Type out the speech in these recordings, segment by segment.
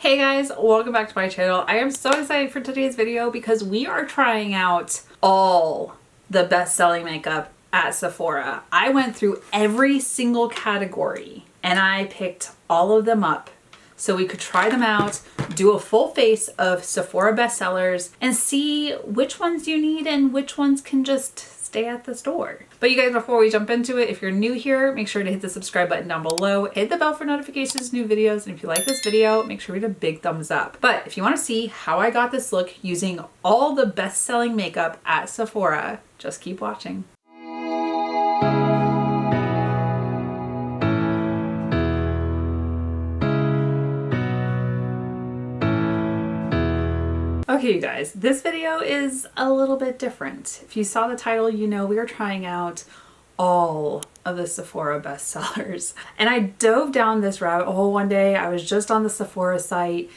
Hey guys, welcome back to my channel. I am so excited for today's video because we are trying out all the best-selling makeup at Sephora. I went through every single category and I picked all of them up so we could try them out, do a full face of Sephora bestsellers, and see which ones you need and which ones can just stay at the store. But you guys, before we jump into it, if you're new here, make sure to hit the subscribe button down below, hit the bell for notifications, new videos, and if you like this video, make sure to hit a big thumbs up. But if you want to see how I got this look using all the best-selling makeup at Sephora, just keep watching. Okay, you guys, this video is a little bit different. If you saw the title, you know we are trying out all of the Sephora bestsellers. And I dove down this rabbit hole one day. I was just on the Sephora site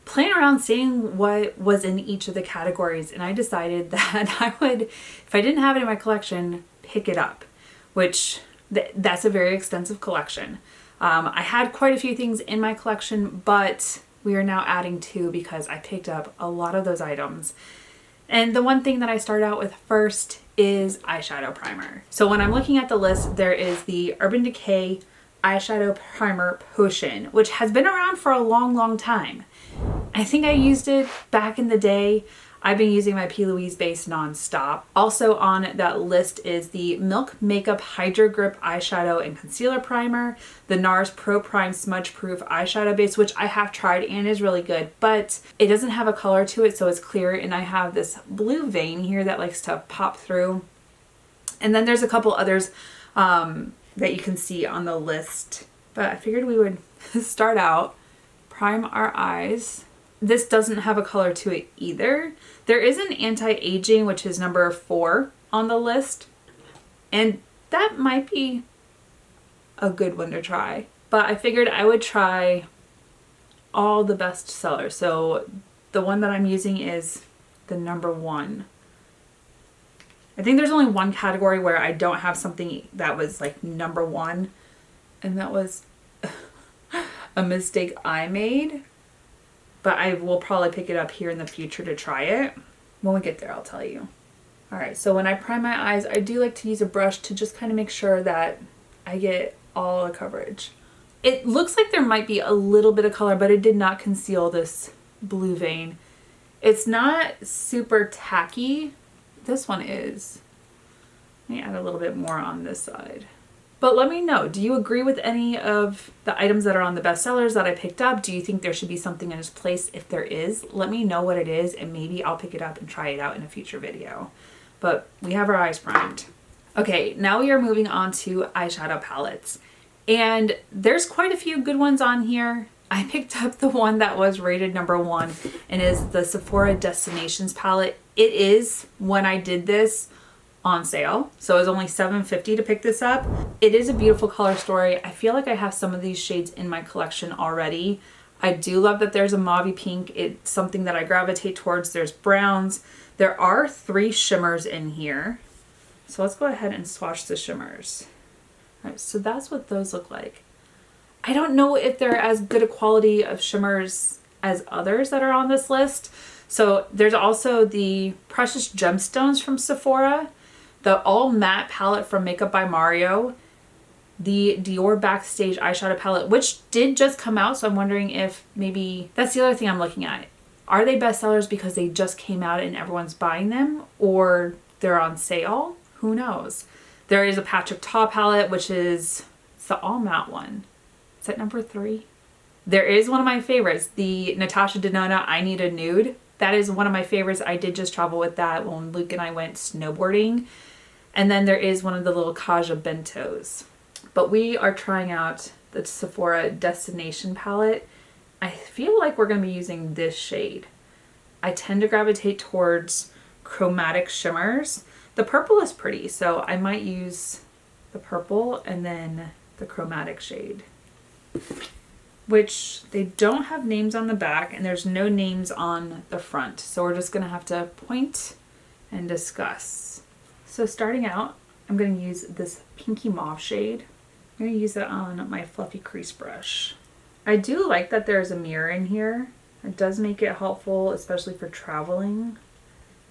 playing around seeing what was in each of the categories, and I decided that I would, if I didn't have it in my collection, pick it up, which that's a very extensive collection. I had quite a few things in my collection, but we are now adding two because I picked up a lot of those items. And the one thing that I start out with first is eyeshadow primer. So when I'm looking at the list, there is the Urban Decay Eyeshadow Primer Potion, which has been around for a long time. I think I used it back in the day. I've been using my P. Louise base non-stop. Also on that list is the Milk Makeup Hydro Grip Eyeshadow and Concealer Primer, the NARS Pro Prime Smudge Proof Eyeshadow Base, which I have tried and is really good, but it doesn't have a color to it, so it's clear, and I have this blue vein here that likes to pop through. And then there's a couple others that you can see on the list, but I figured we would start out, prime our eyes. This doesn't have a color to it either. There is an anti-aging, which is number 4 on the list. And that might be a good one to try. But I figured I would try all the best sellers. So the one that I'm using is the number 1. I think there's only one category where I don't have something that was like number 1. And that was a mistake I made. But I will probably pick it up here in the future to try it. When we get there, I'll tell you. Alright, so when I prime my eyes, I do like to use a brush to just kind of make sure that I get all the coverage. It looks like there might be a little bit of color, but it did not conceal this blue vein. It's not super tacky. This one is. Let me add a little bit more on this side. But let me know, do you agree with any of the items that are on the bestsellers that I picked up? Do you think there should be something in its place? If there is, let me know what it is and maybe I'll pick it up and try it out in a future video. But we have our eyes primed. Okay, now we are moving on to eyeshadow palettes. And there's quite a few good ones on here. I picked up the one that was rated number 1 and is the Sephora Destinations palette. It is, when I did this, on sale, so it was only $7.50 to pick this up. It is a beautiful color story. I feel like I have some of these shades in my collection already. I do love that there's a mauvey pink. It's something that I gravitate towards. There's browns. There are 3 shimmers in here. So let's go ahead and swatch the shimmers. All right, so that's what those look like. I don't know if they're as good a quality of shimmers as others that are on this list. So there's also the Precious Gemstones from Sephora, the All Matte palette from Makeup by Mario, the Dior Backstage eyeshadow palette, which did just come out, so I'm wondering if maybe that's the other thing I'm looking at. Are they bestsellers because they just came out and everyone's buying them, or they're on sale? Who knows? There is a Patrick Ta palette, which is it's the All Matte one. Is that number 3? There is one of my favorites, the Natasha Denona I Need a Nude. That is one of my favorites. I did just travel with that when Luke and I went snowboarding. And then there is one of the little Kaja Bentos. But we are trying out the Sephora Destination palette. I feel like we're going to be using this shade. I tend to gravitate towards chromatic shimmers. The purple is pretty, so I might use the purple and then the chromatic shade, which they don't have names on the back and there's no names on the front. So we're just going to have to point and discuss. So starting out, I'm going to use this pinky mauve shade. I'm going to use it on my fluffy crease brush. I do like that there's a mirror in here. It does make it helpful, especially for traveling.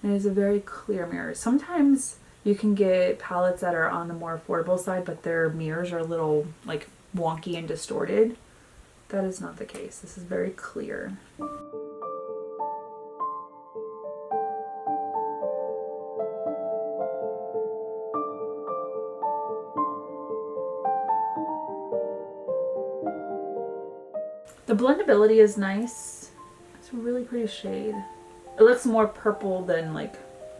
It is a very clear mirror. Sometimes you can get palettes that are on the more affordable side, but their mirrors are a little like wonky and distorted. That is not the case. This is very clear. The blendability is nice. It's a really pretty shade. It looks more purple than like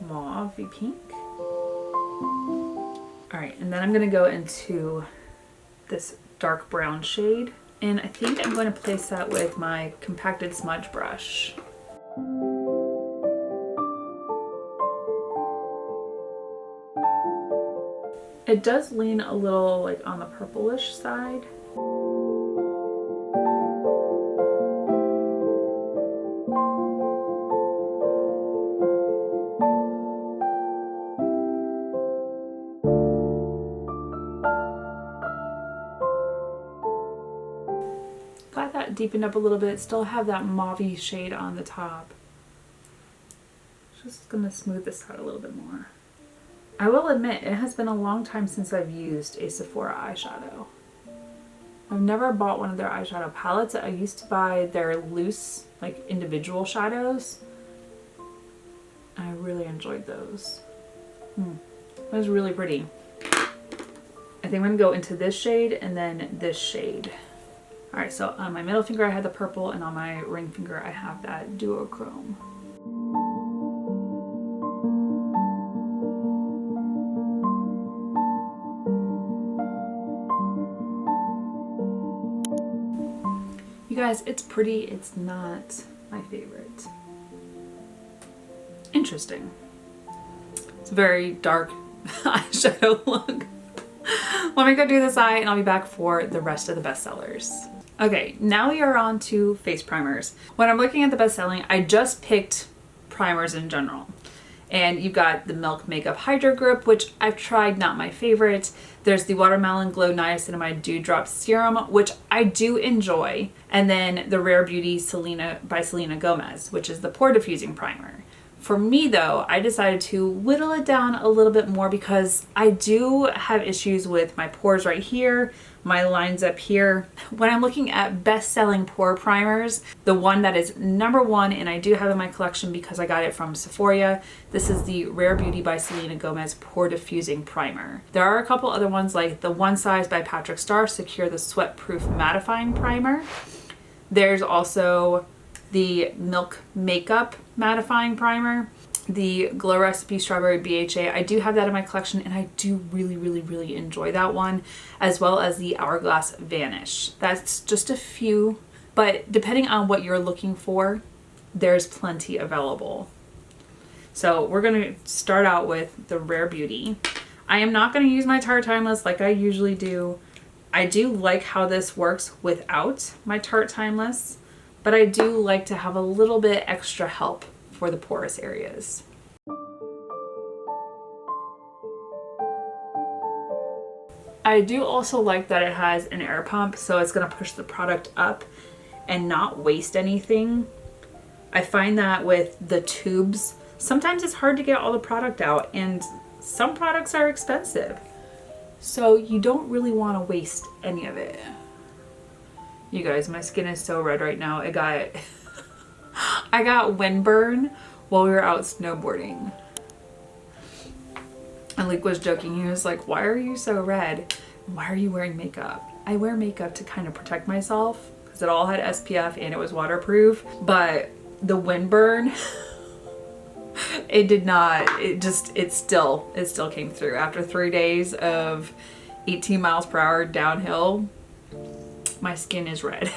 mauve-y pink. Alright, and then I'm going to go into this dark brown shade. And I think I'm going to place that with my compacted smudge brush. It does lean a little like on the purplish side. Got that deepened up a little bit, still have that mauve-y shade on the top. Just gonna smooth this out a little bit more. I will admit, it has been a long time since I've used a Sephora eyeshadow. I've never bought one of their eyeshadow palettes. I used to buy their loose, like individual shadows. I really enjoyed those. It was really pretty. I think I'm gonna go into this shade and then this shade. All right, so on my middle finger I have the purple, and on my ring finger I have that duochrome. You guys, it's pretty, it's not my favorite. Interesting. It's a very dark eyeshadow look. Let me go do this eye and I'll be back for the rest of the bestsellers. Okay, now we are on to face primers. When I'm looking at the best-selling, I just picked primers in general. And you've got the Milk Makeup Hydro Grip, which I've tried, not my favorite. There's the Watermelon Glow Niacinamide Dewdrop Serum, which I do enjoy. And then the Rare Beauty by Selena Gomez, which is the Pore Diffusing Primer. For me though, I decided to whittle it down a little bit more because I do have issues with my pores right here, my lines up here. When I'm looking at best-selling pore primers, the one that is #1, and I do have in my collection because I got it from Sephora, this is the Rare Beauty by Selena Gomez Pore Diffusing Primer. There are a couple other ones like the One Size by Patrick Starrr Secure the Sweat Proof Mattifying Primer. There's also the Milk Makeup Mattifying Primer, the Glow Recipe Strawberry BHA. I do have that in my collection and I do really enjoy that one, as well as the Hourglass Vanish. That's just a few, but depending on what you're looking for, there's plenty available. So we're gonna start out with the Rare Beauty. I am not gonna use my Tarte Timeless like I usually do. I do like how this works without my Tarte Timeless, but I do like to have a little bit extra help for the porous areas. I do also like that it has an air pump, so it's gonna push the product up and not waste anything. I find that with the tubes, sometimes it's hard to get all the product out, and some products are expensive. So you don't really wanna waste any of it. You guys, my skin is so red right now. I got windburn while we were out snowboarding. And Luke was joking. He was like, why are you so red? Why are you wearing makeup? I wear makeup to kind of protect myself because it all had SPF and it was waterproof. But the windburn, it did not, it still came through. After 3 days of 18 miles per hour downhill, my skin is red.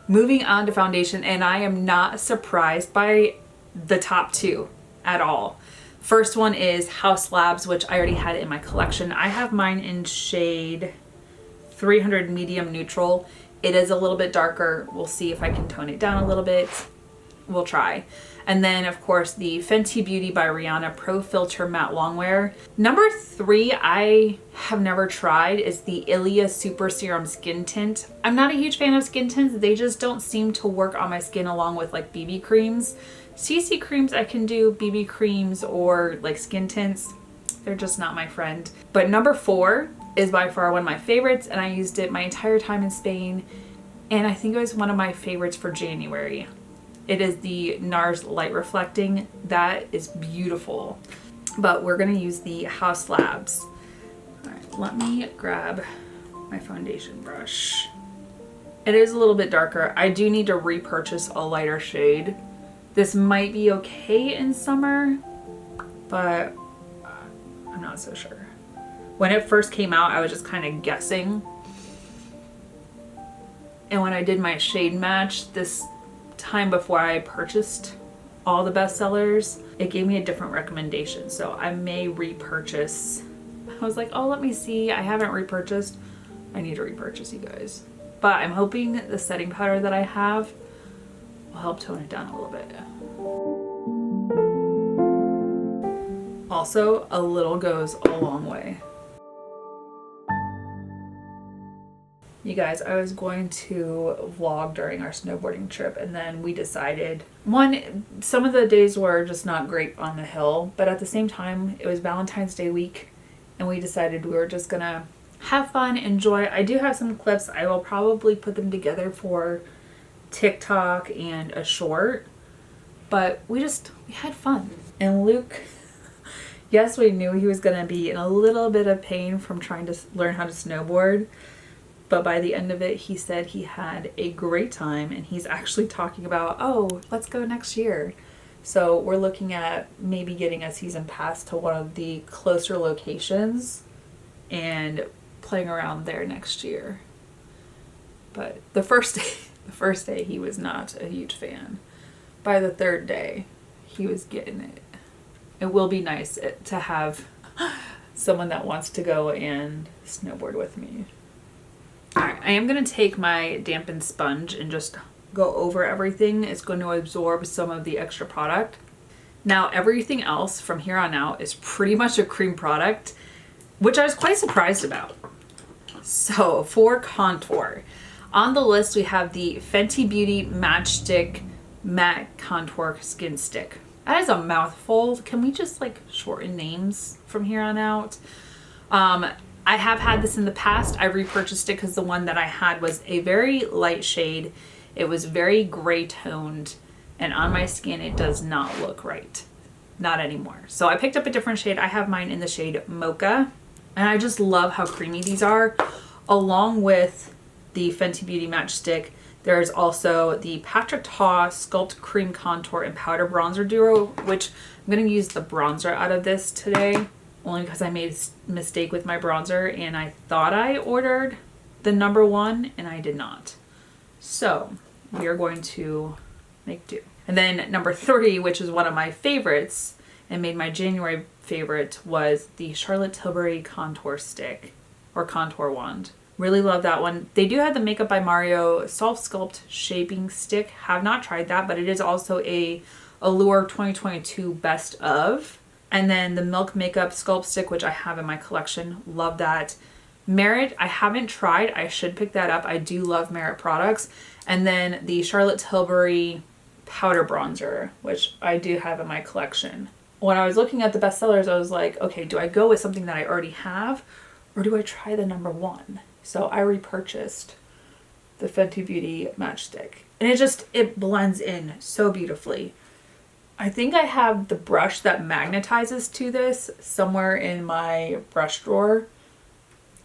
Moving on to foundation, and I am not surprised by the top two at all. First one is House Labs, which I already had in my collection. I have mine in shade 300 Medium Neutral. It is a little bit darker. We'll see if I can tone it down a little bit. we'll try. And then of course the Fenty Beauty by Rihanna Pro Filter Matte Longwear. Number 3 I have never tried is the Ilia Super Serum Skin Tint. I'm not a huge fan of skin tints. They just don't seem to work on my skin along with like BB creams. CC creams I can do, BB creams or like skin tints, they're just not my friend. But number 4 is by far one of my favorites, and I used it my entire time in Spain, and I think it was one of my favorites for January. It is the NARS Light Reflecting. That is beautiful. But we're gonna use the Haus Labs. All right, let me grab my foundation brush. It is a little bit darker. I do need to repurchase a lighter shade. This might be okay in summer, but I'm not so sure. When it first came out, I was just kind of guessing. And when I did my shade match this time before I purchased all the bestsellers, it gave me a different recommendation. So I may repurchase. I was like, oh, let me see. I haven't repurchased. I need to repurchase, you guys. But I'm hoping the setting powder that I have will help tone it down a little bit. Also, a little goes a long way. You guys, I was going to vlog during our snowboarding trip, and then we decided, some of the days were just not great on the hill, but at the same time, it was Valentine's Day week, and we decided we were just gonna have fun, enjoy. I do have some clips. I will probably put them together for TikTok and a short, but we had fun. And Luke, yes, we knew he was gonna be in a little bit of pain from trying to learn how to snowboard, but by the end of it, he said he had a great time, and he's actually talking about, oh, let's go next year. So we're looking at maybe getting a season pass to one of the closer locations and playing around there next year. But the first day he was not a huge fan. By the 3rd day, he was getting it. It will be nice to have someone that wants to go and snowboard with me. Alright, I am going to take my dampened sponge and just go over everything. It's going to absorb some of the extra product. Now, everything else from here on out is pretty much a cream product, which I was quite surprised about. So, for contour, on the list we have the Fenty Beauty Matchstick Matte Contour Skin Stick. That is a mouthful. Can we just like shorten names from here on out? I have had this in the past. I repurchased it because the one that I had was a very light shade. It was very gray toned, and on my skin it does not look right. Not anymore. So I picked up a different shade. I have mine in the shade Mocha, and I just love how creamy these are. Along with the Fenty Beauty Matchstick, there's also the Patrick Ta Sculpt Cream Contour and Powder Bronzer Duo, which I'm going to use the bronzer out of this today, only because I made a mistake with my bronzer and I thought I ordered the number 1 and I did not. So we are going to make do. And then number 3, which is one of my favorites and made my January favorite, was the Charlotte Tilbury Contour Stick or Contour Wand. Really love that one. They do have the Makeup by Mario Soft Sculpt Shaping Stick. Have not tried that, but it is also a Allure 2022 Best Of. And then the Milk Makeup Sculpt Stick, which I have in my collection. Love that. Merit, I haven't tried. I should pick that up. I do love Merit products. And then the Charlotte Tilbury Powder Bronzer, which I do have in my collection. When I was looking at the bestsellers, I was like, okay, do I go with something that I already have, or do I try the number 1? So I repurchased the Fenty Beauty Matchstick. And it blends in so beautifully. I think I have the brush that magnetizes to this somewhere in my brush drawer.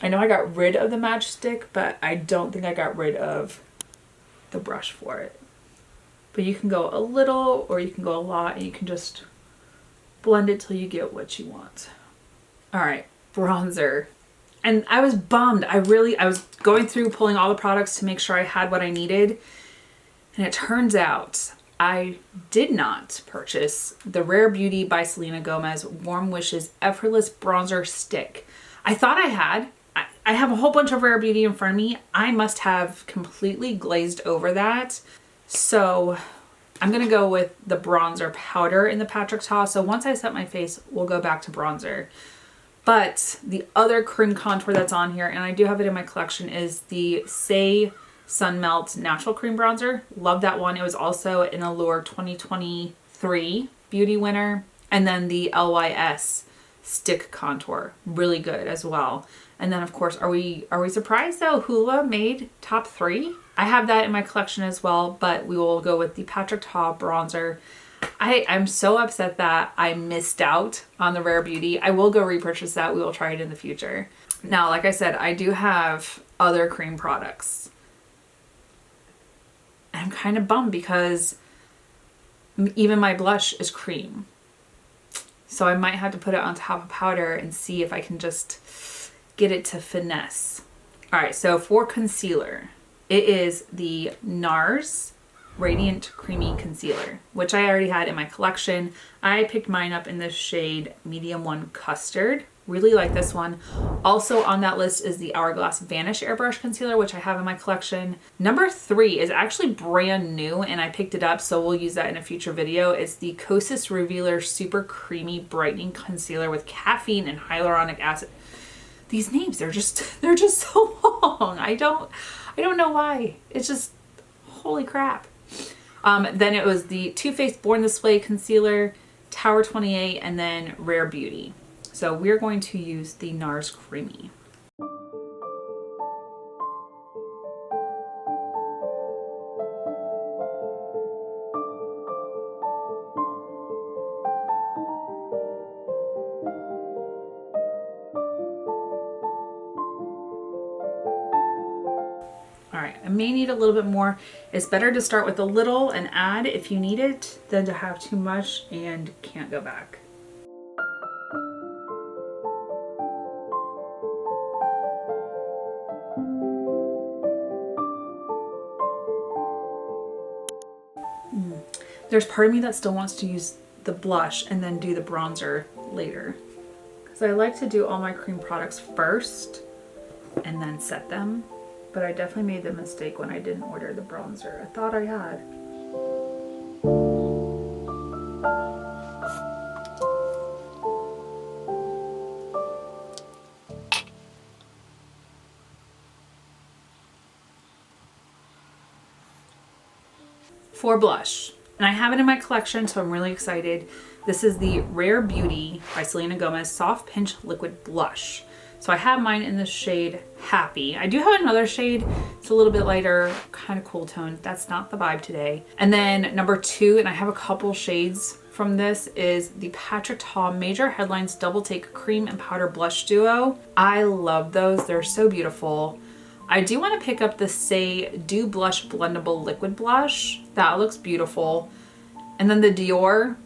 I know I got rid of the matchstick, but I don't think I got rid of the brush for it. But you can go a little or you can go a lot, and you can just blend it till you get what you want. All right, bronzer. And I was bummed. I was going through pulling all the products to make sure I had what I needed. And it turns out I did not purchase the Rare Beauty by Selena Gomez Warm Wishes Effortless Bronzer Stick. I thought I had. I have a whole bunch of Rare Beauty in front of me. I must have completely glazed over that. So I'm gonna go with the bronzer powder in the Patrick Ta. So once I set my face, we'll go back to bronzer. But the other cream contour that's on here, and I do have it in my collection, is the Say Sun Melt Natural Cream Bronzer. Love that one. It was also an Allure 2023 beauty winner. And then the LYS Stick Contour, really good as well. And then of course, are we surprised though Hoola made top 3? I have that in my collection as well, but we will go with the Patrick Ta bronzer. I'm so upset that I missed out on the Rare Beauty. I will go repurchase that. We will try it in the future. Now, like I said, I do have other cream products. I'm kind of bummed because even my blush is cream. So I might have to put it on top of powder and see if I can just get it to finesse. All right, so for concealer, it is the NARS Radiant Creamy Concealer, which I already had in my collection. I picked mine up in the shade Medium 1 Custard. Really like this one. Also on that list is the Hourglass Vanish Airbrush Concealer, which I have in my collection. Number 3 is actually brand new and I picked it up, so we'll use that in a future video. It's the Kosas Revealer Super Creamy Brightening Concealer with caffeine and hyaluronic acid. These names, they're just so long. I don't know why. It's just, holy crap. Then it was the Too Faced Born This Way Concealer, Tower 28, and then Rare Beauty. So we're going to use the NARS Creamy. All right, I may need a little bit more. It's better to start with a little and add if you need it than to have too much and can't go back. There's part of me that still wants to use the blush and then do the bronzer later. Because I like to do all my cream products first and then set them. But I definitely made the mistake when I didn't order the bronzer. I thought I had. For blush, and I have it in my collection, so I'm really excited. This is the Rare Beauty by Selena Gomez Soft Pinch Liquid Blush. So I have mine in the shade Happy. I do have another shade. It's a little bit lighter, kind of cool tone. That's not the vibe today. And then number 2, and I have a couple shades from this, is the Patrick Ta Major Headlines Double Take Cream and Powder Blush Duo. I love those. They're so beautiful. I do want to pick up the Say Dew Blush Blendable Liquid Blush. That looks beautiful. And then the Dior.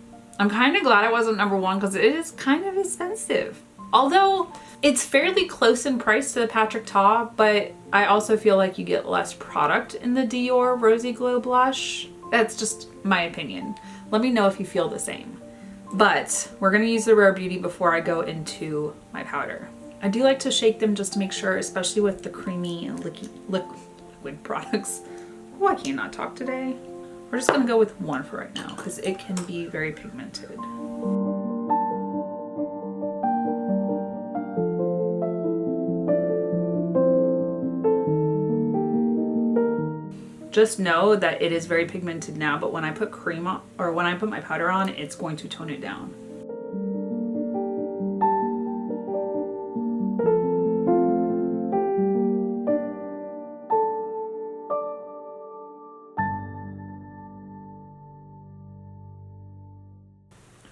I'm kind of glad I wasn't number 1 because it is kind of expensive. Although it's fairly close in price to the Patrick Ta, but I also feel like you get less product in the Dior Rosy Glow Blush. That's just my opinion. Let me know if you feel the same. But we're going to use the Rare Beauty before I go into my powder. I do like to shake them just to make sure, especially with the creamy and liquid products. Oh, I cannot talk today. We're just going to go with 1 for right now because it can be very pigmented. Just know that it is very pigmented now, but when I put cream on, or when I put my powder on, it's going to tone it down.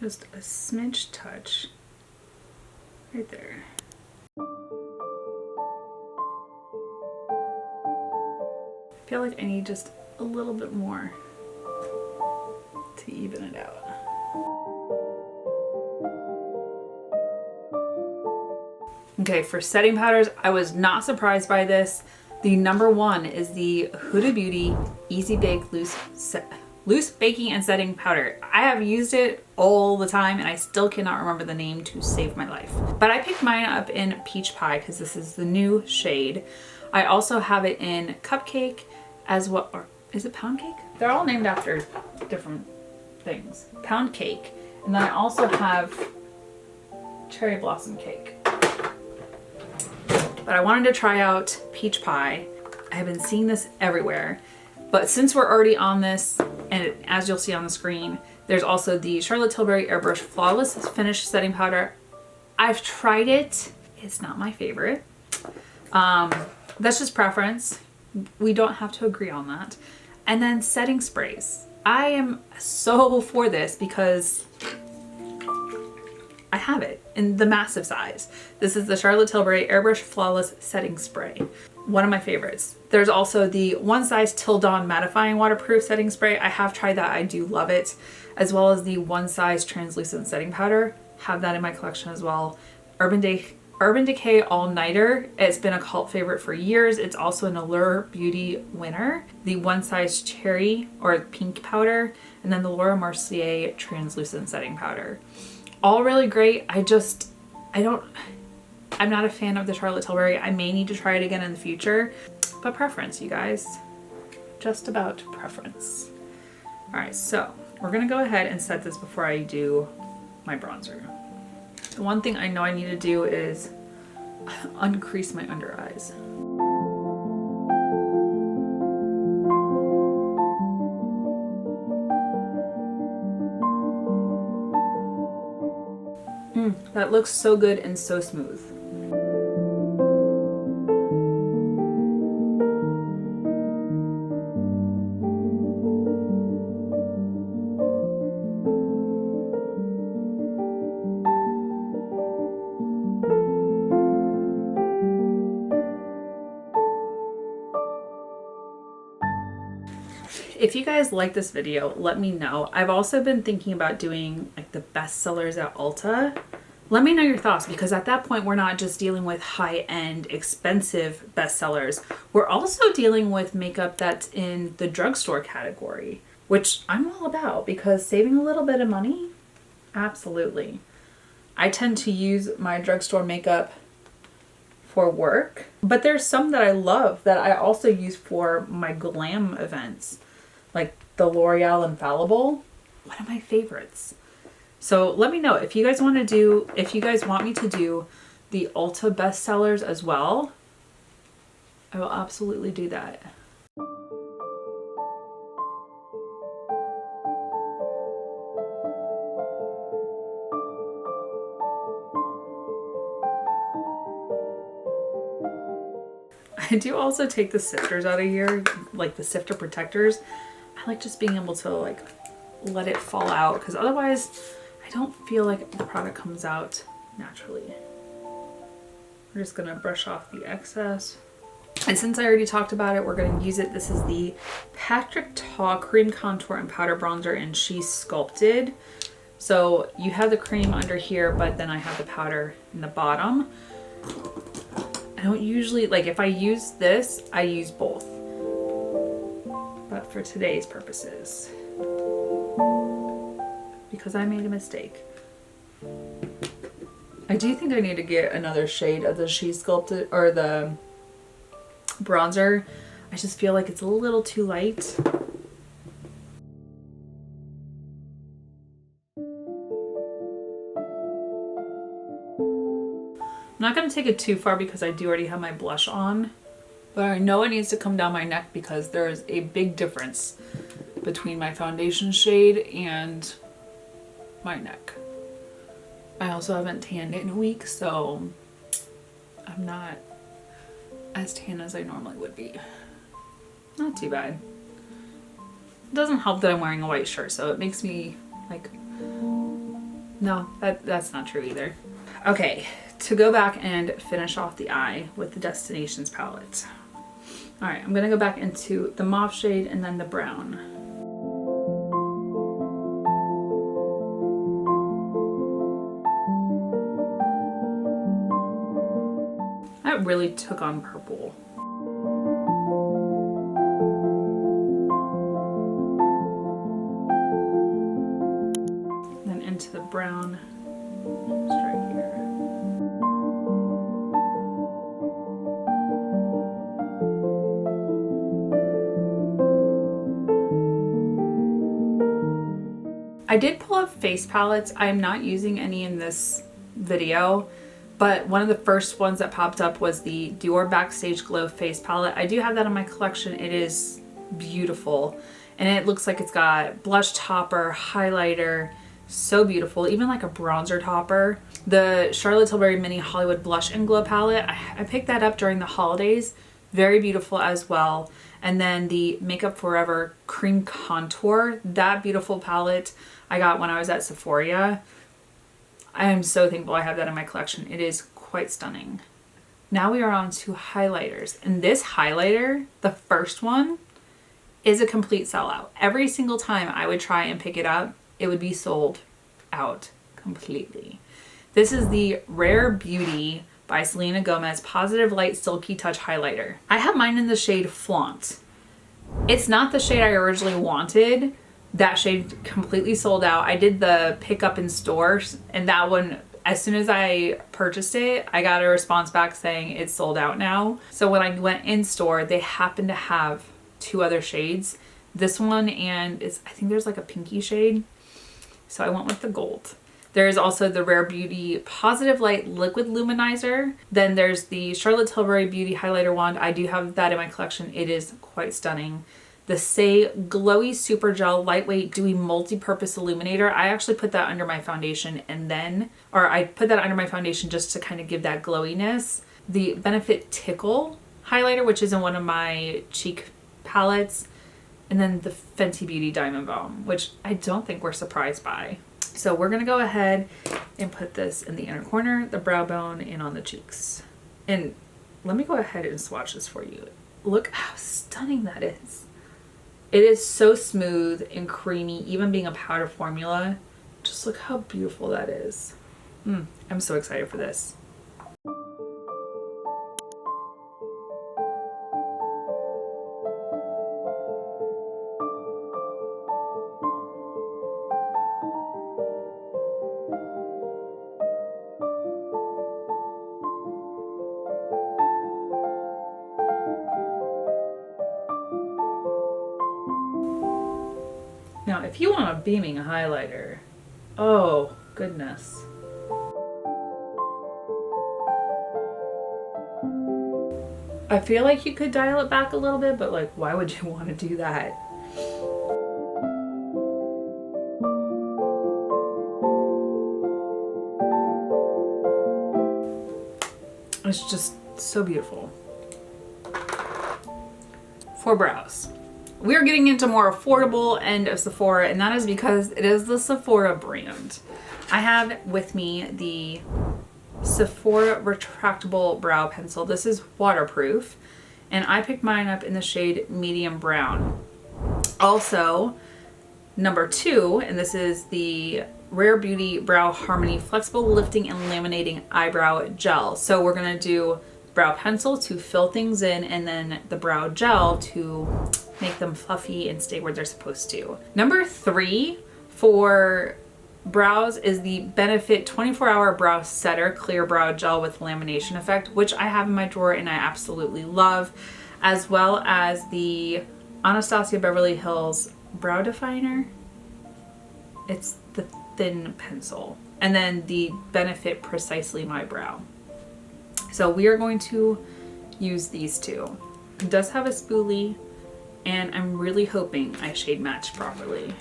Just a smidge touch right there. I feel like I need just a little bit more to even it out. Okay, for setting powders, I was not surprised by this. The number 1 is the Huda Beauty Easy Bake Loose Baking and Setting Powder. I have used it all the time and I still cannot remember the name to save my life. But I picked mine up in Peach Pie because this is the new shade. I also have it in Cupcake as well, or is it Pound Cake? They're all named after different things. Pound cake. And then I also have cherry blossom cake. But I wanted to try out peach pie. I have been seeing this everywhere. But since we're already on this, and as you'll see on the screen, there's also the Charlotte Tilbury Airbrush Flawless Finish Setting Powder. I've tried it. It's not my favorite. That's just preference. We don't have to agree on that. And then setting sprays. I am so for this because I have it in the massive size. This is the Charlotte Tilbury Airbrush Flawless Setting Spray. One of my favorites. There's also the One Size Till Dawn Mattifying Waterproof Setting Spray. I have tried that. I do love it. As well as the One Size Translucent Setting Powder. Have that in my collection as well. Urban Decay All Nighter. It's been a cult favorite for years. It's also an Allure Beauty winner. The One Size Cherry or Pink Powder. And then the Laura Mercier Translucent Setting Powder. All really great. I'm not a fan of the Charlotte Tilbury. I may need to try it again in the future, but preference, you guys. Just about preference. All right, so we're gonna go ahead and set this before I do my bronzer. The one thing I know I need to do is uncrease my under eyes. That looks so good and so smooth. If you guys like this video, let me know. I've also been thinking about doing like the bestsellers at Ulta. Let me know your thoughts, because at that point we're not just dealing with high-end expensive bestsellers. We're also dealing with makeup that's in the drugstore category, which I'm all about because saving a little bit of money, absolutely. I tend to use my drugstore makeup for work, but there's some that I love that I also use for my glam events, like the L'Oreal Infallible, one of my favorites. So let me know if you guys want me to do the Ulta bestsellers as well. I will absolutely do that. I do also take the sifters out of here, like the sifter protectors. I like just being able to like let it fall out, because otherwise I don't feel like the product comes out naturally. We're just gonna brush off the excess. And since I already talked about it, we're gonna use it. This is the Patrick Ta Cream Contour and Powder Bronzer in She's Sculpted. So you have the cream under here, but then I have the powder in the bottom. I don't usually, like if I use this, I use both. But for today's purposes, because I made a mistake. I do think I need to get another shade of the She's Sculpted or the bronzer. I just feel like it's a little too light. I'm not going to take it too far because I do already have my blush on, but I know it needs to come down my neck because there is a big difference between my foundation shade and my neck. I also haven't tanned in a week, so I'm not as tan as I normally would be. Not too bad. It doesn't help that I'm wearing a white shirt, so it makes me like, no, that's not true either. Okay, to go back and finish off the eye with the Destinations palette. All right, I'm gonna go back into the mauve shade and then the brown. That really took on purple. Then into the brown, just right here. I did pull up face palettes. I'm not using any in this video, but one of the first ones that popped up was the Dior Backstage Glow face palette. I do have that in my collection. It is beautiful. And it looks like it's got blush topper, highlighter, so beautiful. Even like a bronzer topper. The Charlotte Tilbury Mini Hollywood Blush and Glow palette, I picked that up during the holidays. Very beautiful as well. And then the Makeup Forever Cream Contour, that beautiful palette I got when I was at Sephora. I am so thankful I have that in my collection. It is quite stunning. Now we are on to highlighters. And this highlighter, the first one, is a complete sellout. Every single time I would try and pick it up, it would be sold out completely. This is the Rare Beauty by Selena Gomez Positive Light Silky Touch Highlighter. I have mine in the shade Flaunt. It's not the shade I originally wanted. That shade completely sold out. I did the pickup in stores, and that one, as soon as I purchased it, I got a response back saying it's sold out now. So when I went in store, they happened to have two other shades. This one, and I think there's like a pinky shade. So I went with the gold. There's also the Rare Beauty Positive Light Liquid Luminizer. Then there's the Charlotte Tilbury Beauty Highlighter Wand. I do have that in my collection. It is quite stunning. The Say Glowy Super Gel Lightweight Dewy Multi-Purpose Illuminator. I actually put that under my foundation I put that under my foundation just to kind of give that glowiness. The Benefit Tickle Highlighter, which is in one of my cheek palettes. And then the Fenty Beauty Diamond Balm, which I don't think we're surprised by. So we're going to go ahead and put this in the inner corner, the brow bone, and on the cheeks. And let me go ahead and swatch this for you. Look how stunning that is. It is so smooth and creamy, even being a powder formula. Just look how beautiful that is. I'm so excited for this. Now, if you want a beaming highlighter, oh goodness. I feel like you could dial it back a little bit, but like, why would you want to do that? It's just so beautiful. For brows, we are getting into more affordable end of Sephora, and that is because it is the Sephora brand. I have with me the Sephora Retractable Brow Pencil. This is waterproof, and I picked mine up in the shade Medium Brown. Also, number 2, and this is the Rare Beauty Brow Harmony Flexible Lifting and Laminating Eyebrow Gel. So we're going to do brow pencil to fill things in, and then the brow gel to make them fluffy and stay where they're supposed to. Number 3 for brows is the Benefit 24-Hour Brow Setter Clear Brow Gel with Lamination Effect, which I have in my drawer and I absolutely love, as well as the Anastasia Beverly Hills Brow Definer. It's the thin pencil. And then the Benefit Precisely My Brow. So we are going to use these two. It does have a spoolie, and I'm really hoping I shade match properly.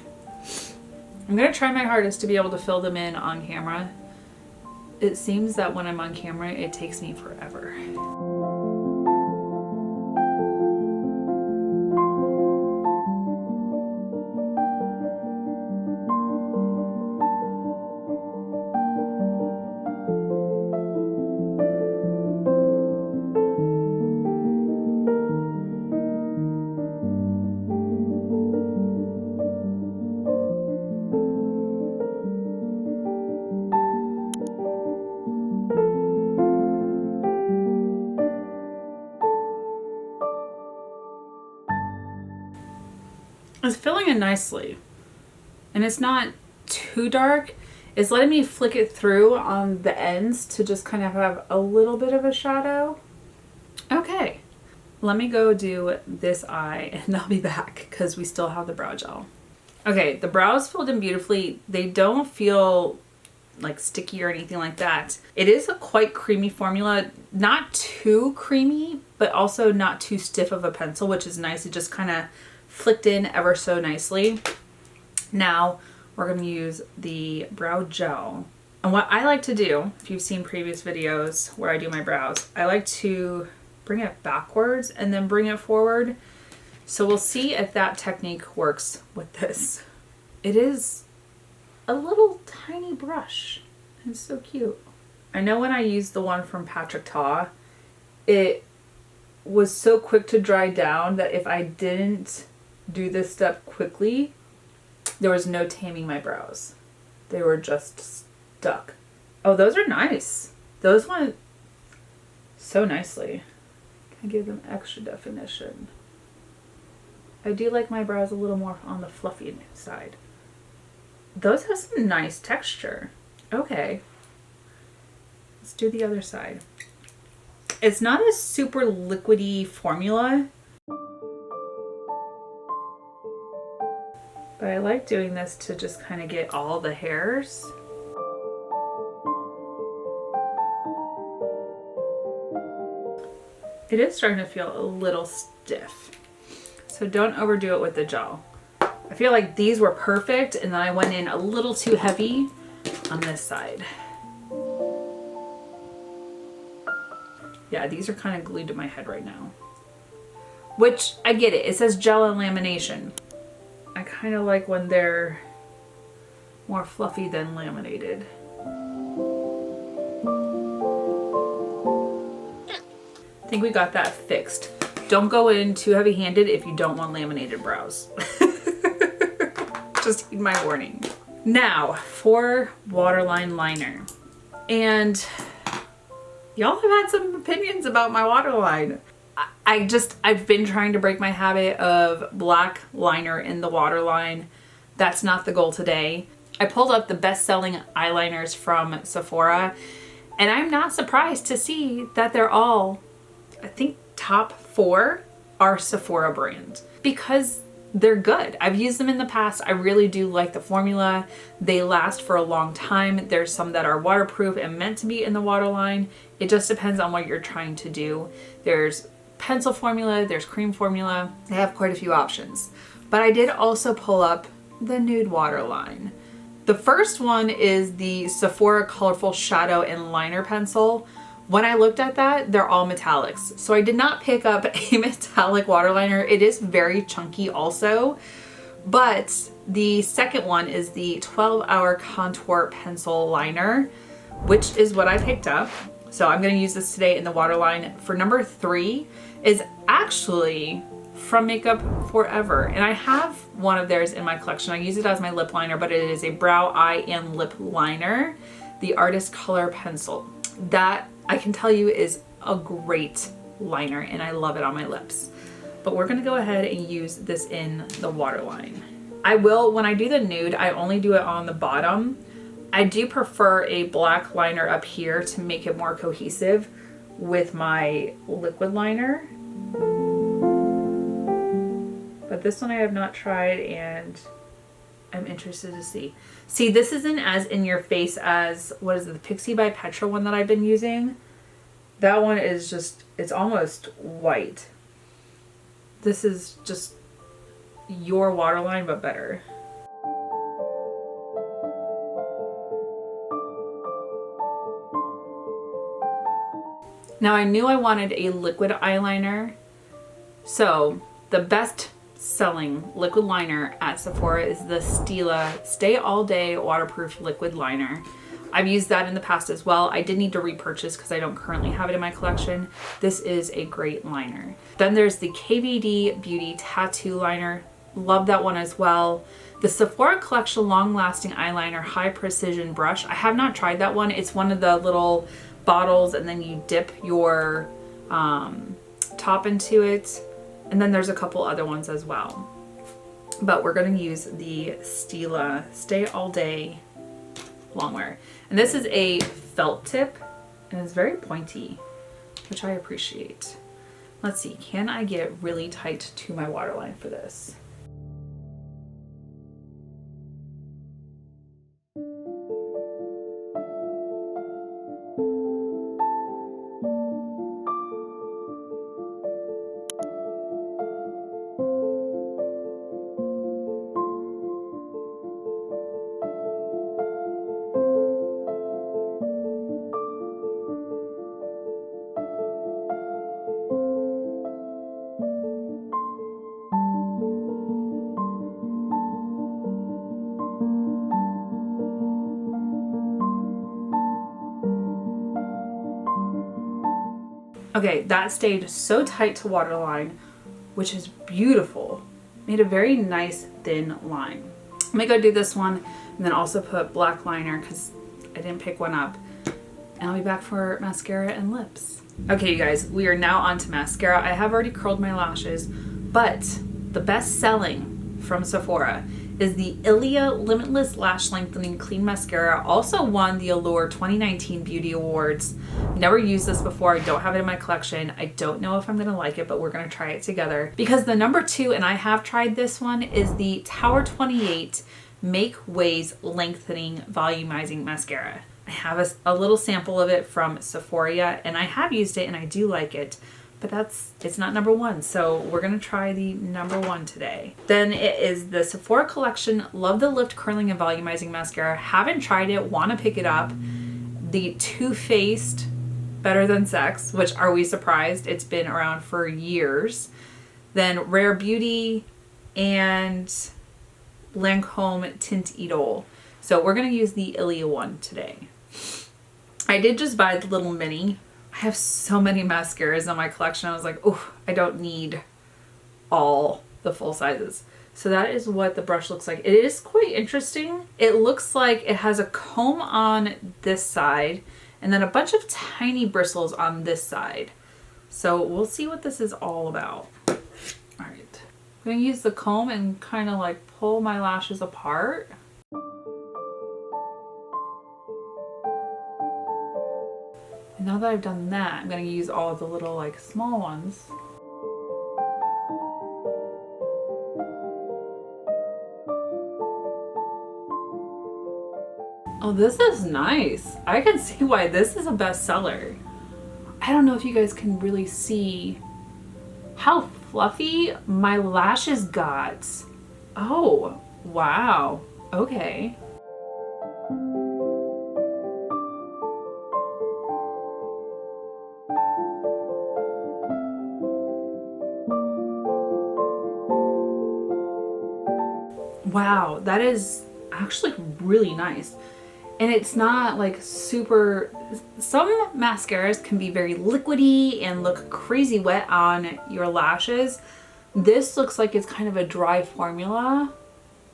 I'm going to try my hardest to be able to fill them in on camera. It seems that when I'm on camera, it takes me forever. It's filling in nicely, and it's not too dark. It's letting me flick it through on the ends to just kind of have a little bit of a shadow. Okay, let me go do this eye and I'll be back because we still have the brow gel. Okay, the brows filled in beautifully. They don't feel like sticky or anything like that. It is a quite creamy formula, not too creamy, but also not too stiff of a pencil, which is nice. It just kind of flicked in ever so nicely. Now we're going to use the brow gel. And what I like to do, if you've seen previous videos where I do my brows, I like to bring it backwards and then bring it forward. So we'll see if that technique works with this. It is a little tiny brush. It's so cute. I know when I used the one from Patrick Ta, it was so quick to dry down that if I didn't do this step quickly, there was no taming my brows. They were just stuck. Oh, those are nice. Those went so nicely. I give them extra definition. I do like my brows a little more on the fluffy side. Those have some nice texture. Okay. Let's do the other side. It's not a super liquidy formula, but I like doing this to just kind of get all the hairs. It is starting to feel a little stiff, so don't overdo it with the gel. I feel like these were perfect, and then I went in a little too heavy on this side. Yeah, these are kind of glued to my head right now. Which, I get it. It says gel and lamination. I kind of like when they're more fluffy than laminated. I think we got that fixed. Don't go in too heavy-handed if you don't want laminated brows. Just heed my warning. Now for waterline liner. And y'all have had some opinions about my waterline. I've been trying to break my habit of black liner in the waterline. That's not the goal today. I pulled up the best-selling eyeliners from Sephora, and I'm not surprised to see that they're all, I think, top 4 are Sephora brand, because they're good. I've used them in the past. I really do like the formula. They last for a long time. There's some that are waterproof and meant to be in the waterline. It just depends on what you're trying to do. There's pencil formula, there's cream formula. They have quite a few options. But I did also pull up the nude waterline. The first one is the Sephora Colorful Shadow and Liner Pencil. When I looked at that, they're all metallics. So I did not pick up a metallic waterliner. It is very chunky also. But the second one is the 12-Hour Contour Pencil Liner, which is what I picked up. So I'm going to use this today in the waterline. For number 3 is actually from Makeup Forever. And I have one of theirs in my collection. I use it as my lip liner, but it is a brow, eye, and lip liner. The Artist Color Pencil. That, I can tell you, is a great liner, and I love it on my lips. But we're going to go ahead and use this in the waterline. I will, when I do the nude, I only do it on the bottom. I do prefer a black liner up here to make it more cohesive with my liquid liner. But this one I have not tried, and I'm interested to see. See, this isn't as in your face as, what is it, the Pixie by Petra one that I've been using. That one is just, it's almost white. This is just your waterline, but better. Now I knew I wanted a liquid eyeliner, so the best selling liquid liner at Sephora is the Stila Stay All Day Waterproof Liquid Liner. I've used that in the past as well. I did need to repurchase because I don't currently have it in my collection. This is a great liner. Then there's the KVD Beauty Tattoo Liner. Love that one as well. The Sephora Collection Long Lasting Eyeliner High Precision Brush. I have not tried that one. It's one of the little bottles, and then you dip your top into it. And then there's a couple other ones as well. But we're going to use the Stila Stay All Day Longwear. And this is a felt tip, and it's very pointy, which I appreciate. Let's see, can I get really tight to my waterline for this? Okay, that stayed so tight to waterline, which is beautiful. Made a very nice thin line. I'm gonna go do this one and then also put black liner because I didn't pick one up. And I'll be back for mascara and lips. Okay, you guys, we are now on to mascara. I have already curled my lashes, but the best selling from Sephora is the Ilia Limitless Lash Lengthening Clean Mascara. Also won the Allure 2019 Beauty Awards. Never used this before. I don't have it in my collection. I don't know if I'm gonna like it, but we're gonna try it together. Because the number 2, and I have tried this one, is the Tower 28 Make Waves Lengthening Volumizing Mascara. I have a little sample of it from Sephora, and I have used it and I do like it, but it's not number 1. So we're gonna try the number 1 today. Then it is the Sephora Collection Love the Lift Curling and Volumizing Mascara. Haven't tried it, wanna pick it up. The Too Faced Better Than Sex, which, are we surprised? It's been around for years. Then Rare Beauty and Lancome Tint Idole. So we're gonna use the Ilia one today. I did just buy the little mini. I have so many mascaras in my collection. I was like, oh, I don't need all the full sizes. So that is what the brush looks like. It is quite interesting. It looks like it has a comb on this side and then a bunch of tiny bristles on this side. So we'll see what this is all about. All right. I'm gonna use the comb and kind of like pull my lashes apart. And now that I've done that, I'm gonna use all of the little like small ones. Oh, this is nice. I can see why this is a bestseller. I don't know if you guys can really see how fluffy my lashes got. Oh, wow. Okay. Wow, that is actually really nice. And it's not like super, some mascaras can be very liquidy and look crazy wet on your lashes. This looks like it's kind of a dry formula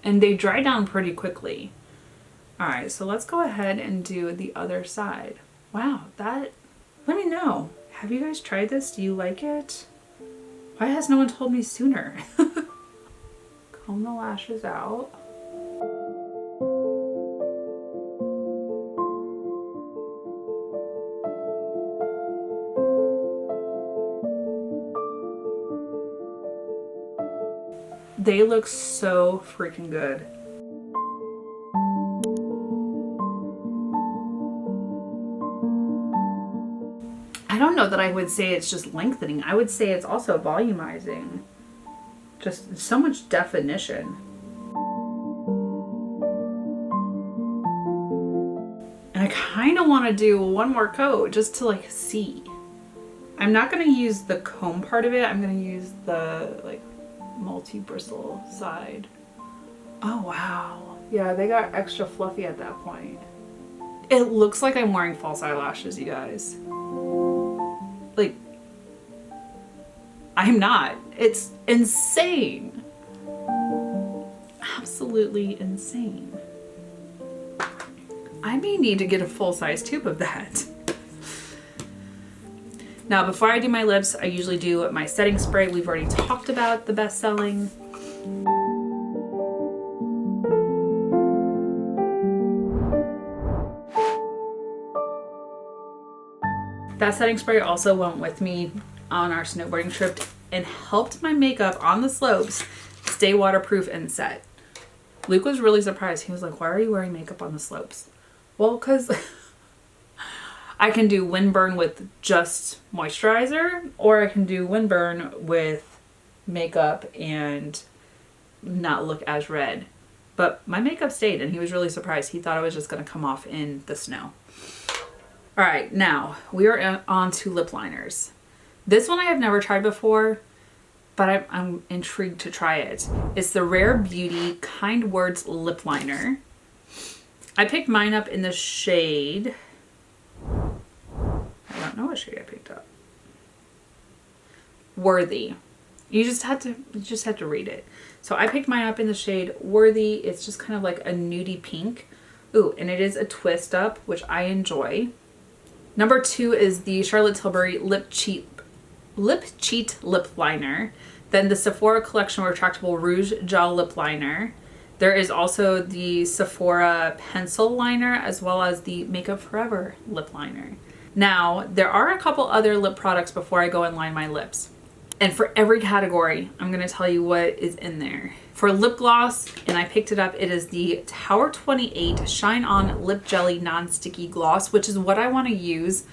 and they dry down pretty quickly. All right, so let's go ahead and do the other side. Wow, let me know. Have you guys tried this? Do you like it? Why has no one told me sooner? Comb the lashes out. They look so freaking good. I don't know that I would say it's just lengthening. I would say it's also volumizing. Just so much definition. And I kind of want to do one more coat just to like see. I'm not going to use the comb part of it. I'm going to use the like multi-bristle side. Oh wow. Yeah, they got extra fluffy at that point. It looks like I'm wearing false eyelashes, you guys. Like, I'm not. It's insane. Absolutely insane. I may need to get a full-size tube of that. Now, before I do my lips, I usually do my setting spray. We've already talked about the best-selling. That setting spray also went with me on our snowboarding trip and helped my makeup on the slopes stay waterproof and set. Luke was really surprised. He was like, why are you wearing makeup on the slopes? Well, because I can do windburn with just moisturizer, or I can do windburn with makeup and not look as red. But my makeup stayed and he was really surprised. He thought it was just going to come off in the snow. All right, now we are on to lip liners. This one I have never tried before, but I'm intrigued to try it. It's the Rare Beauty Kind Words Lip Liner. I picked mine up in the shade, I don't know what shade I picked up. Worthy. You just had to read it. So I picked mine up in the shade Worthy. It's just kind of like a nudie pink. Ooh, and it is a twist up, which I enjoy. Number 2 is the Charlotte Tilbury Lip Cheat Lip Liner. Then the Sephora Collection Retractable Rouge Gel Lip Liner. There is also the Sephora Pencil Liner as well as the Makeup Forever Lip Liner. Now, there are a couple other lip products before I go and line my lips. And for every category, I'm going to tell you what is in there. For lip gloss, and I picked it up, it is the Tower 28 Shine On Lip Jelly Non-Sticky Gloss, which is what I want to use.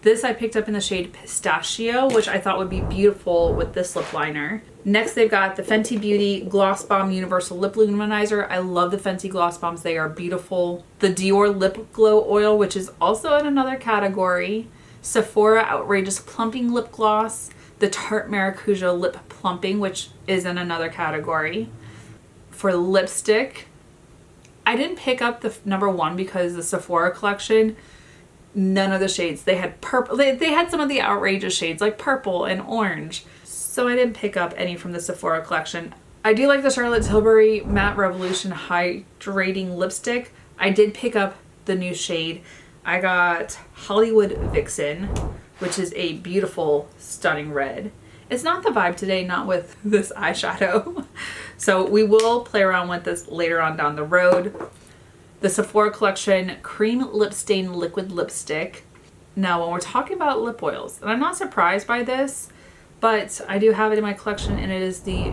This I picked up in the shade Pistachio, which I thought would be beautiful with this lip liner. Next, they've got the Fenty Beauty Gloss Bomb Universal Lip Luminizer. I love the Fenty Gloss Bombs. They are beautiful. The Dior Lip Glow Oil, which is also in another category. Sephora Outrageous Plumping Lip Gloss. The Tarte Maracuja Lip Plumping, which is in another category. For lipstick, I didn't pick up the number 1 because the Sephora collection, none of the shades. They had purple. They had some of the outrageous shades like purple and orange. So I didn't pick up any from the Sephora collection. I do like the Charlotte Tilbury Matte Revolution Hydrating Lipstick. I did pick up the new shade. I got Hollywood Vixen, which is a beautiful, stunning red. It's not the vibe today, not with this eyeshadow. So we will play around with this later on down the road. The Sephora Collection Cream Lip Stain Liquid Lipstick. Now, when we're talking about lip oils, and I'm not surprised by this, but I do have it in my collection, and it is the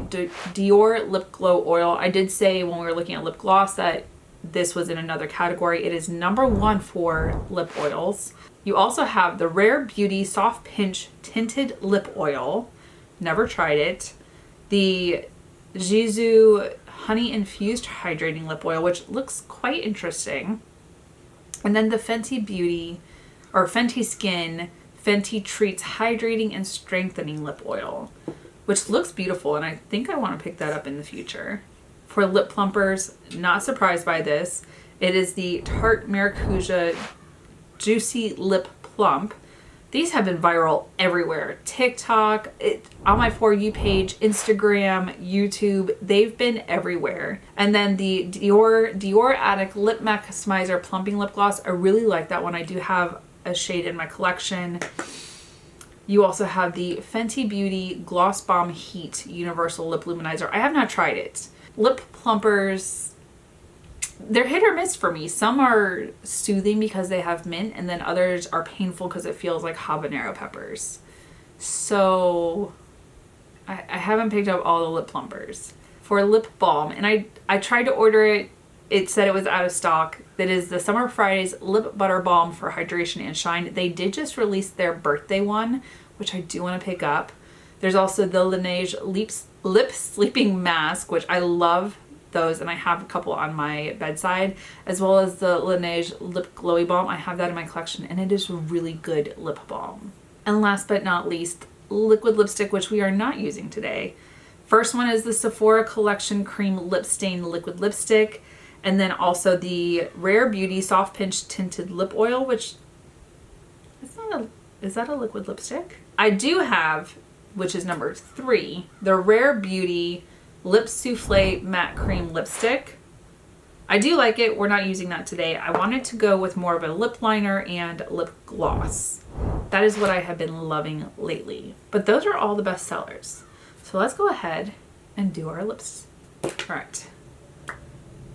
Dior Lip Glow Oil. I did say when we were looking at lip gloss that this was in another category. It is number 1 for lip oils. You also have the Rare Beauty Soft Pinch Tinted Lip Oil. Never tried it. The Jizu Honey Infused Hydrating Lip Oil, which looks quite interesting. And then the Fenty Beauty, or Fenty Skin, Fenty Treats Hydrating and Strengthening Lip Oil, which looks beautiful, and I think I want to pick that up in the future. For lip plumpers, not surprised by this. It is the Tarte Maracuja Juicy Lip Plump. These have been viral everywhere. TikTok, on my For You page, Instagram, YouTube, they've been everywhere. And then the Dior Addict Lip Maximizer Plumping Lip Gloss. I really like that one. I do have a shade in my collection. You also have the Fenty Beauty Gloss Bomb Heat Universal Lip Luminizer. I have not tried it. Lip plumpers, they're hit or miss for me. Some are soothing because they have mint, and then others are painful because it feels like habanero peppers. So I haven't picked up all the lip plumpers. For lip balm, and I tried to order it. It said it was out of stock. That is the Summer Fridays Lip Butter Balm for Hydration and Shine. They did just release their birthday one, which I do want to pick up. There's also the Laneige Lip Sleeping Mask, which I love those, and I have a couple on my bedside, as well as the Laneige Lip Glowy Balm. I have that in my collection, and it is really good lip balm. And last but not least, liquid lipstick, which we are not using today. First one is the Sephora Collection Cream Lip Stain Liquid Lipstick, and then also the Rare Beauty Soft Pinch Tinted Lip Oil, which is that a liquid lipstick? I do have, which is number 3, the Rare Beauty Lip Souffle Matte Cream Lipstick. I do like it. We're not using that today. I wanted to go with more of a lip liner and lip gloss. That is what I have been loving lately. But those are all the best sellers. So let's go ahead and do our lips. All right.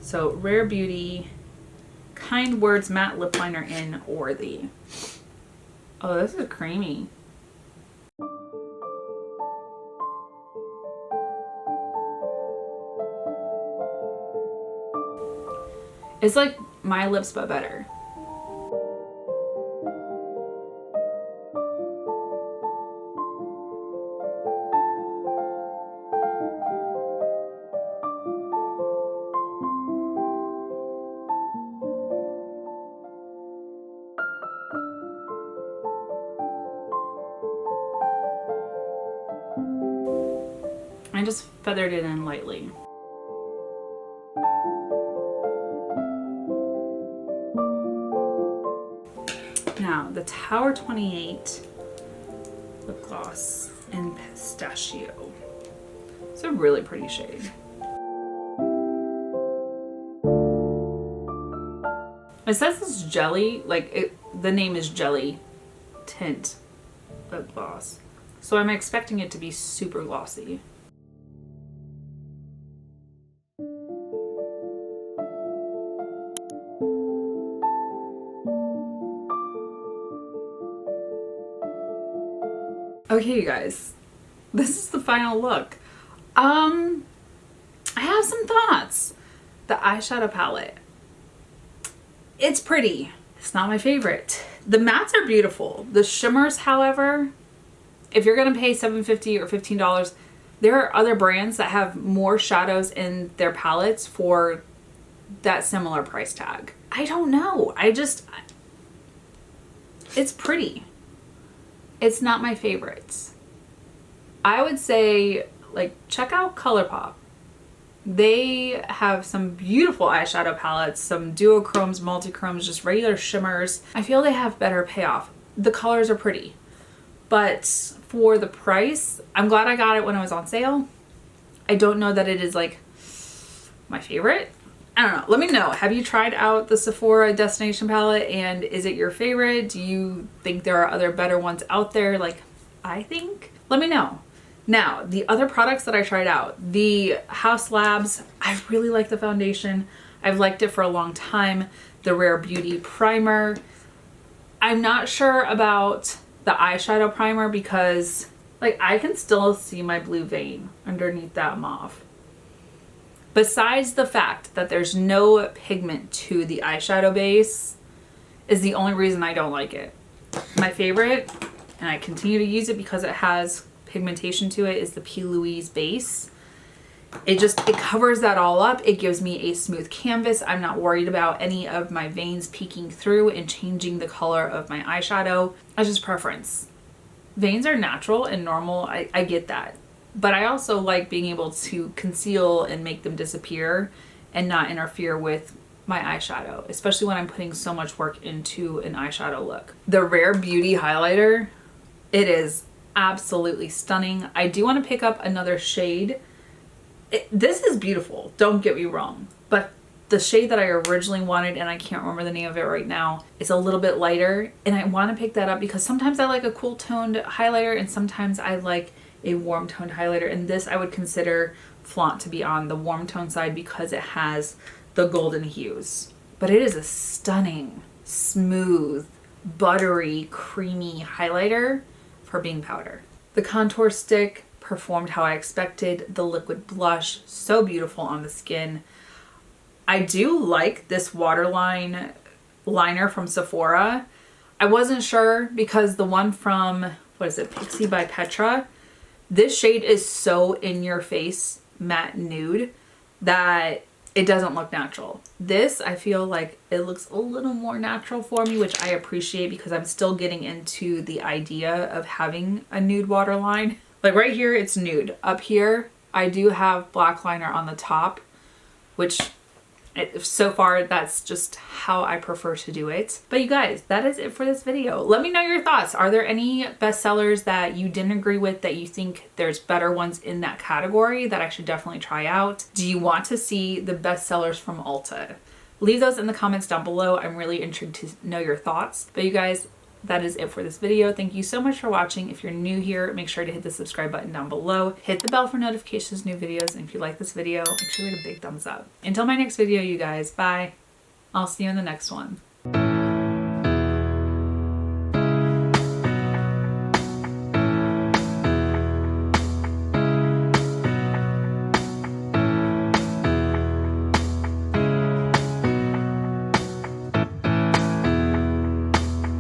So Rare Beauty Kind Words Matte Lip Liner in Worthy. Oh, this is creamy. It's like my lips, but better. I just feathered it in lightly. Now, the Tower 28 lip gloss. in Pistachio. It's a really pretty shade. It says it's jelly, like the name is Jelly Tint Lip Gloss. So I'm expecting it to be super glossy. Okay, you guys, this is the final look. I have some thoughts. The eyeshadow palette. It's pretty. It's not my favorite. The mattes are beautiful. The shimmers, however, if you're gonna pay $7.50 or $15, there are other brands that have more shadows in their palettes for that similar price tag. I don't know. It's pretty. It's not my favorites. I would say, like, check out ColourPop. They have some beautiful eyeshadow palettes, some duochromes, multichromes, just regular shimmers. I feel they have better payoff. The colors are pretty, but for the price, I'm glad I got it when it was on sale. I don't know that it is like my favorite. I don't know. Let me know. Have you tried out the Sephora Destination palette, and is it your favorite? Do you think there are other better ones out there like I think? Let me know. Now, the other products that I tried out, the Haus Labs, I really like the foundation. I've liked it for a long time. The Rare Beauty primer. I'm not sure about the eyeshadow primer because, like, I can still see my blue vein underneath that mauve. Besides the fact that there's no pigment to the eyeshadow base is the only reason I don't like it. My favorite, and I continue to use it because it has pigmentation to it, is the P. Louise base. It covers that all up. It gives me a smooth canvas. I'm not worried about any of my veins peeking through and changing the color of my eyeshadow. That's just preference. Veins are natural and normal. I get that. But I also like being able to conceal and make them disappear and not interfere with my eyeshadow, especially when I'm putting so much work into an eyeshadow look. The Rare Beauty highlighter, it is absolutely stunning. I do want to pick up another shade. This is beautiful, don't get me wrong, but the shade that I originally wanted, and I can't remember the name of it right now, is a little bit lighter, and I want to pick that up because sometimes I like a cool toned highlighter and sometimes I like a warm toned highlighter, and this I would consider Flaunt to be on the warm tone side because it has the golden hues. But it is a stunning, smooth, buttery, creamy highlighter for being powder. The contour stick performed how I expected. The liquid blush, so beautiful on the skin. I do like this waterline liner from Sephora. I wasn't sure because the one from, what is it, Pixie by Petra, this shade is so in your face matte nude that it doesn't look natural. This, I feel like it looks a little more natural for me, which I appreciate because I'm still getting into the idea of having a nude waterline. Like right here, it's nude. Up here, I do have black liner on the top, which so far that's just how I prefer to do it. But you guys, that is it for this video. Let me know your thoughts. Are there any bestsellers that you didn't agree with that you think there's better ones in that category that I should definitely try out? Do you want to see the bestsellers from Ulta? Leave those in the comments down below. I'm really intrigued to know your thoughts. But you guys, that is it for this video. Thank you so much for watching. If you're new here, make sure to hit the subscribe button down below. Hit the bell for notifications, new videos. And if you like this video, make sure to hit a big thumbs up. Until my next video, you guys, bye. I'll see you in the next one.